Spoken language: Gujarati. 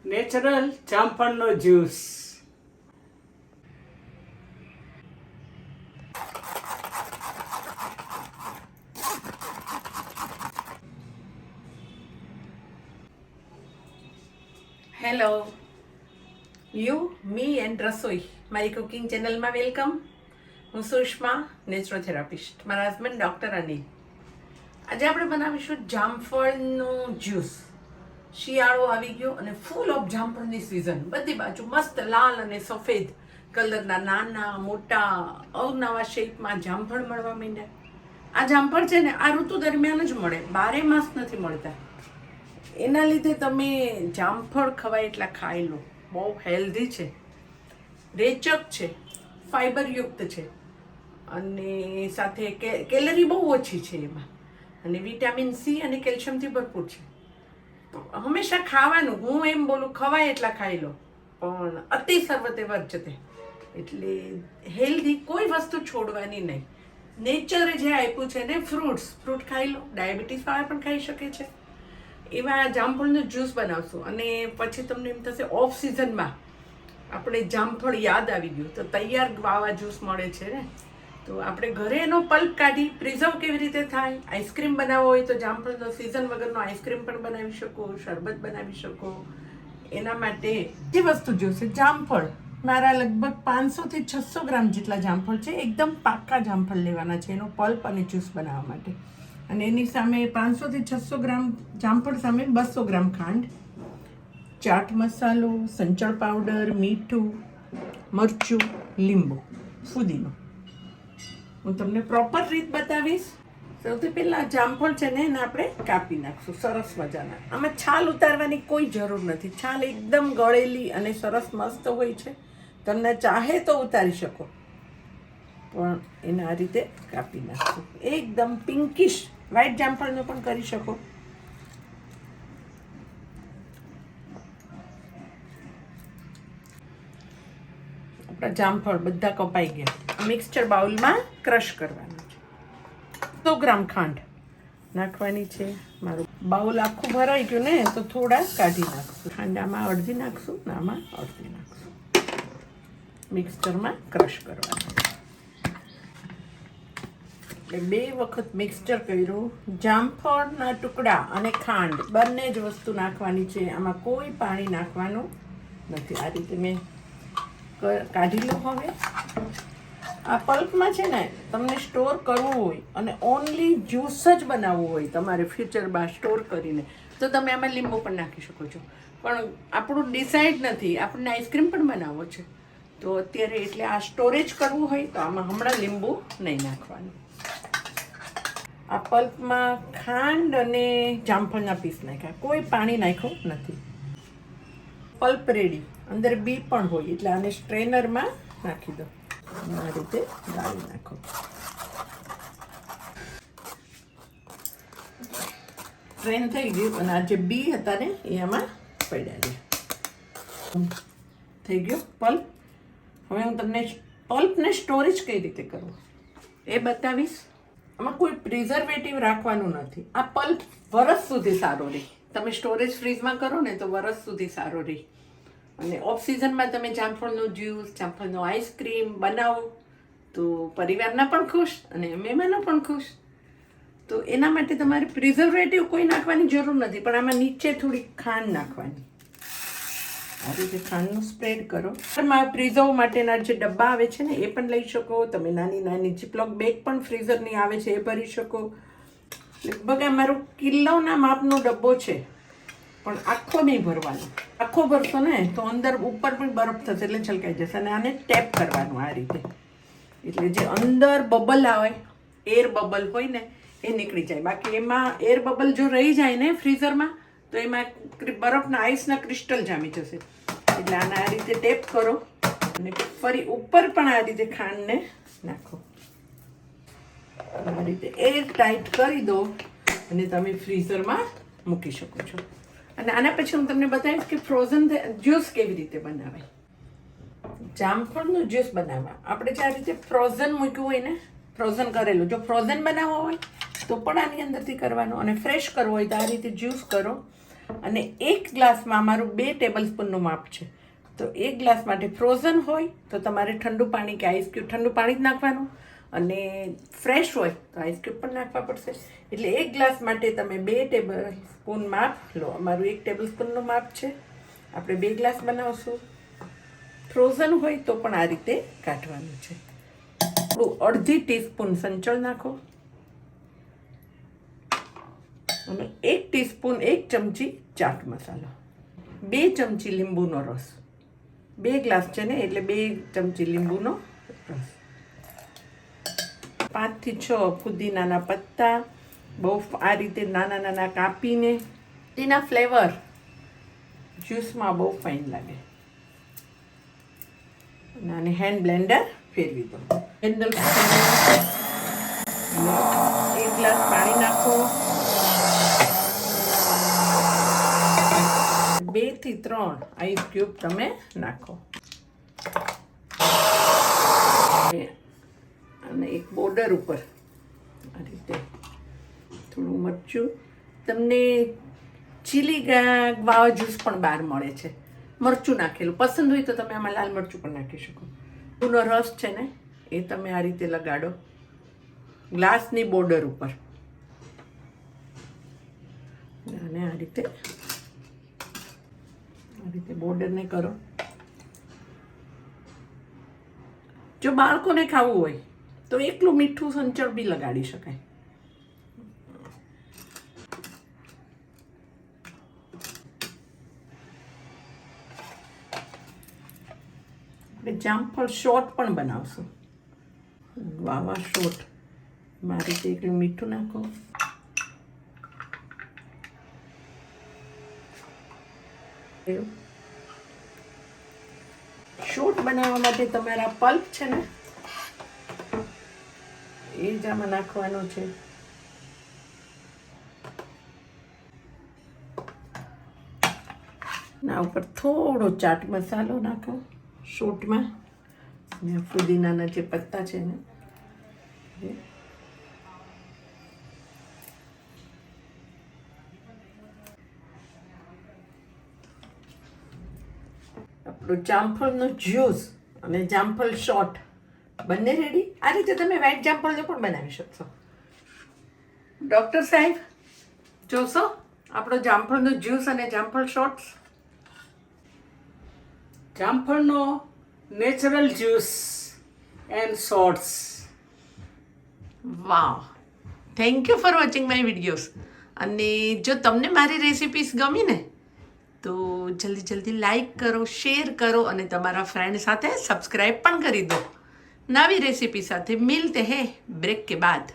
નેચરલ જામફળનો juice. Hello you me and રસોઈ મારી કુકિંગ ચેનલમાં વેલકમ. હું સુષ્મા, નેચરોથેરાપિસ્ટ. મારા હસબન્ડ ડૉક્ટર અનિલ. આજે આપણે બનાવીશું જામફળનું જ્યુસ. શિયાળો આવી ગયો અને ફૂલ ઓફ જામફળની સિઝન. બધી બાજુ મસ્ત લાલ અને સફેદ કલરના નાના મોટા અવનવા શેપમાં જામફળ મળવા માંડ્યા. આ જામફળ છે ને આ ઋતુ દરમિયાન જ મળે, 12 માસ નથી મળતા. એના લીધે તમે જામફળ ખવાય એટલા ખાઈ લો. બહુ હેલ્ધી છે, રેચક છે, ફાઈબરયુક્ત છે અને સાથે કેલરી બહુ ઓછી છે એમાં, અને વિટામિન સી અને કેલ્શિયમથી ભરપૂર છે. તો હંમેશા ખાવાનું, હું એમ બોલું ખવાય એટલા ખાઈ લો, પણ અતિ સર્વતે વર્જતે. એટલે હેલ્ધી કોઈ વસ્તુ છોડવાની નહીં. નેચરે જે આપ્યું છે ને, ફ્રૂટ ખાઈ લો. ડાયાબિટીસવાળા પણ ખાઈ શકે છે. એવા જામફળનું જ્યુસ બનાવશું અને પછી તમને એમ થશે ઓફ સિઝનમાં આપણે જામફળ યાદ આવી ગયું તો તૈયાર ગ્વાવા જ્યુસ મળે છે ને, તો આપણે ઘરે એનો પલ્પ કાઢી પ્રિઝર્વ કેવી રીતે થાય. આઈસ્ક્રીમ બનાવવો હોય તો જામફળનો સિઝન વગરનો આઈસ્ક્રીમ પણ બનાવી શકો, શરબત બનાવી શકો. એના માટે જે વસ્તુ જોઈશે, જામફળ મારા લગભગ 500 થી 600 ગ્રામ જેટલા જામફળ છે. એકદમ પાકા જામફળ લેવાના છે એનો પલ્પ અને જ્યુસ બનાવવા માટે. અને એની સામે 500 થી 600 ગ્રામ જામફળ સામે 200 ગ્રામ ખાંડ, ચાટ મસાલો, સંચળ પાવડર, મીઠું, મરચું, લીંબુ, ફુદીનો. હું તમને પ્રોપર રીત બતાવીશ. સૌથી પહેલાં જામફળ છે ને એને આપણે કાપી નાખશું સરસ મજાના. આમાં છાલ ઉતારવાની કોઈ જરૂર નથી. છાલ એકદમ ગળેલી અને સરસ મસ્ત હોય છે. તમને ચાહે તો ઉતારી શકો, પણ એને આ રીતે કાપી નાખશું. એકદમ પિંકિશ વ્હાઈટ જામફળનો પણ કરી શકો. આપણા જામફળ બધા કપાઈ ગયા. આ મિક્સચર બાઉલમાં ક્રશ કરવાનું છે. 100 ગ્રામ ખાંડ નાખવાની છે. મારું બાઉલ આખું ભરાઈ ગયું ને, તો થોડા કાઢી નાખશું. ખાંડ આમાં અડધી નાખશું ને આમાં અડધી નાખશું. મિક્સચરમાં ક્રશ કરવાનું. એટલે 2 વખત મિક્સચર કર્યું. જામફળના ટુકડા અને ખાંડ બંને જ વસ્તુ નાખવાની છે. આમાં કોઈ પાણી નાખવાનું નથી. આ રીતે મેં કાઢી લો. હવે આ પલ્પમાં છે ને, તમને સ્ટોર કરવું હોય અને ઓનલી જ્યુસ જ બનાવવું હોય તમારે ફ્યુચરમાં સ્ટોર કરીને, તો તમે આમાં લીંબુ પણ નાખી શકો છો. પણ આપણું ડિસાઈડ નથી, આપણને આઈસ્ક્રીમ પણ બનાવવો છે તો અત્યારે, એટલે આ સ્ટોરેજ કરવું હોય તો આમાં હમણાં લીંબુ નહીં નાખવાનું. આ પલ્પમાં ખાંડ અને જામફળના પીસ નાખ્યા, કોઈ પાણી નાખ્યું નથી. Pulp ready. અંદર બી પણ હોય એટલે આને સ્ટ્રેનરમાં નાખી દો. આ રીતે ગાળી નાખો. સ્ટ્રેન થઈ ગયું અને આ જે બી હતા ને એ આમાં પડ્યા છે. થઈ ગયો પલ્પ. હવે હું તમને પલ્પને સ્ટોરેજ કઈ રીતે કરવું એ બતાવીશ. આમાં કોઈ પ્રિઝર્વેટિવ રાખવાનું નથી. આ પલ્પ વરસ સુધી સારો રહે. તમે સ્ટોરેજ ફ્રીઝમાં કરો ને તો વરસ સુધી સારો રહે. અને ઓફ સિઝનમાં તમે જામફળનો જ્યુસ, જામફળનો આઈસ્ક્રીમ બનાવો તો પરિવારના પણ ખુશ અને મહેમાનો પણ ખુશ. તો એના માટે તમારે પ્રિઝર્વેટિવ કોઈ નાખવાની જરૂર નથી, પણ આમાં નીચે થોડી ખાંડ નાખવાની. આ રીતે ખાંડનું સ્પ્રેડ કરો. એમાં પ્રિઝર્વ માટેના જે ડબ્બા આવે છે ને એ પણ લઈ શકો તમે. નાની નાની જીપલોક બેગ પણ ફ્રીઝરની આવે છે, એ ભરી શકો. લગભગ અમારું કિલોના માપનો ડબ્બો છે, પણ આખો નહીં ભરવાનો. આખો ભરશો ને તો અંદર ઉપર પણ બરફ થશે એટલે છલકાઈ જશે. અને આને ટેપ કરવાનું આ રીતે, એટલે જે અંદર બબલ આવે, એર બબલ હોય ને એ નીકળી જાય. બાકી એમાં એર બબલ જો રહી જાય ને ફ્રીઝરમાં તો એમાં બરફના આઈસના ક્રિસ્ટલ જામી જશે. એટલે આને આ રીતે ટેપ કરો અને ફરી ઉપર પણ આ રીતે ખાંડને નાખો. આ રીતે એર ટાઈટ કરી દો અને તમે ફ્રીઝરમાં મૂકી શકો છો. અને આના પછી હું તમને બતાવીશ કે ફ્રોઝન જ્યુસ કેવી રીતે બનાવાય. જામફળનું જ્યુસ બનાવવા આપણે જે આ રીતે ફ્રોઝન મૂક્યું હોય ને, ફ્રોઝન કરેલું, જો ફ્રોઝન બનાવવો હોય તો પણ આની અંદરથી કરવાનું, અને ફ્રેશ કરવો હોય તો આ રીતે જ્યુસ કરો. અને એક ગ્લાસમાં અમારું 2 ટેબલસ્પૂનનું માપ છે. તો એક ગ્લાસ માટે ફ્રોઝન હોય તો તમારે ઠંડુ પાણી કે આઈસ ક્યુબ, ઠંડુ પાણી જ નાખવાનું, અને ફ્રેશ હોય તો આઈસ ક્યુબ પણ નાખવા પડશે. એટલે એક ગ્લાસ માટે તમે 2 ટેબલસ્પૂન માપ લો. અમારું 1 ટેબલસ્પૂનનું માપ છે. આપણે 2 ગ્લાસ બનાવશું. ફ્રોઝન હોય તો પણ આ રીતે કાઢવાનું છે. થોડું અડધી ટીસ્પૂન સંચળ નાખો, અને 1 ટીસ્પૂન 1 ચમચી ચાટ મસાલો, 2 ચમચી લીંબુનો રસ. 2 ગ્લાસ છે ને એટલે 2 ચમચી લીંબુનો રસ. 5 થી 6 ફુદીનાના પત્તા, બહુ આ રીતે નાના નાના કાપીને. એના ફ્લેવર જ્યુસમાં બહુ ફાઇન લાગે. અને હેન્ડ બ્લેન્ડર ફેરવી દો. હેન્ડલ 1 ગ્લાસ પાણી નાખો. 2 થી 3 આઈસ ક્યુબ તમે નાખો. અને એક બોર્ડર ઉપર આ રીતે થોડું મરચું. તમને ચીલી ગ્વાવા જ્યુસ પણ બહાર મળે છે, મરચું નાખેલું. પસંદ હોય તો તમે આમાં લાલ મરચું પણ નાખી શકો. લીંબુનો રસ છે ને એ તમે આ રીતે લગાડો ગ્લાસની બોર્ડર ઉપર, અને આ રીતે બોર્ડરને કરો. જો બાળકોને ખાવું હોય તો એકલું મીઠું સંચળ બી લગાડી શકાય. આપણે જામફળ શોટ પણ બનાવશું, ગ્વાવા શોટ. મારી રીતે એકલું મીઠું નાખો. શોટ બનાવવા માટે તમારા પલ્પ છે ને એ જ આમાં નાખવાનો છે. ના ઉપર થોડો ચાટ મસાલો નાખો શોટમાં, ને ફુદીનાના જે પત્તા છે ને આપણું જામફળનો જ્યુસ અને જામફળ શોટ બંને રેડી. આ રીતે તમે વ્હાઈટ જામફળનો પણ બનાવી શકશો. ડૉક્ટર સાહેબ જોશો આપણો જામફળનો જ્યુસ અને જામફળ શોટ્સ. જામફળનો natural juice and shorts. Wow, thank you for watching my videos. અને જો તમને મારી રેસિપીસ ગમી ને તો જલ્દી લાઈક કરો, શેર કરો, અને તમારા ફ્રેન્ડ સાથે સબસ્ક્રાઈબ પણ કરી દો. નવી રેસિપી સાથે મિલતે હે બ્રેક કે બાદ.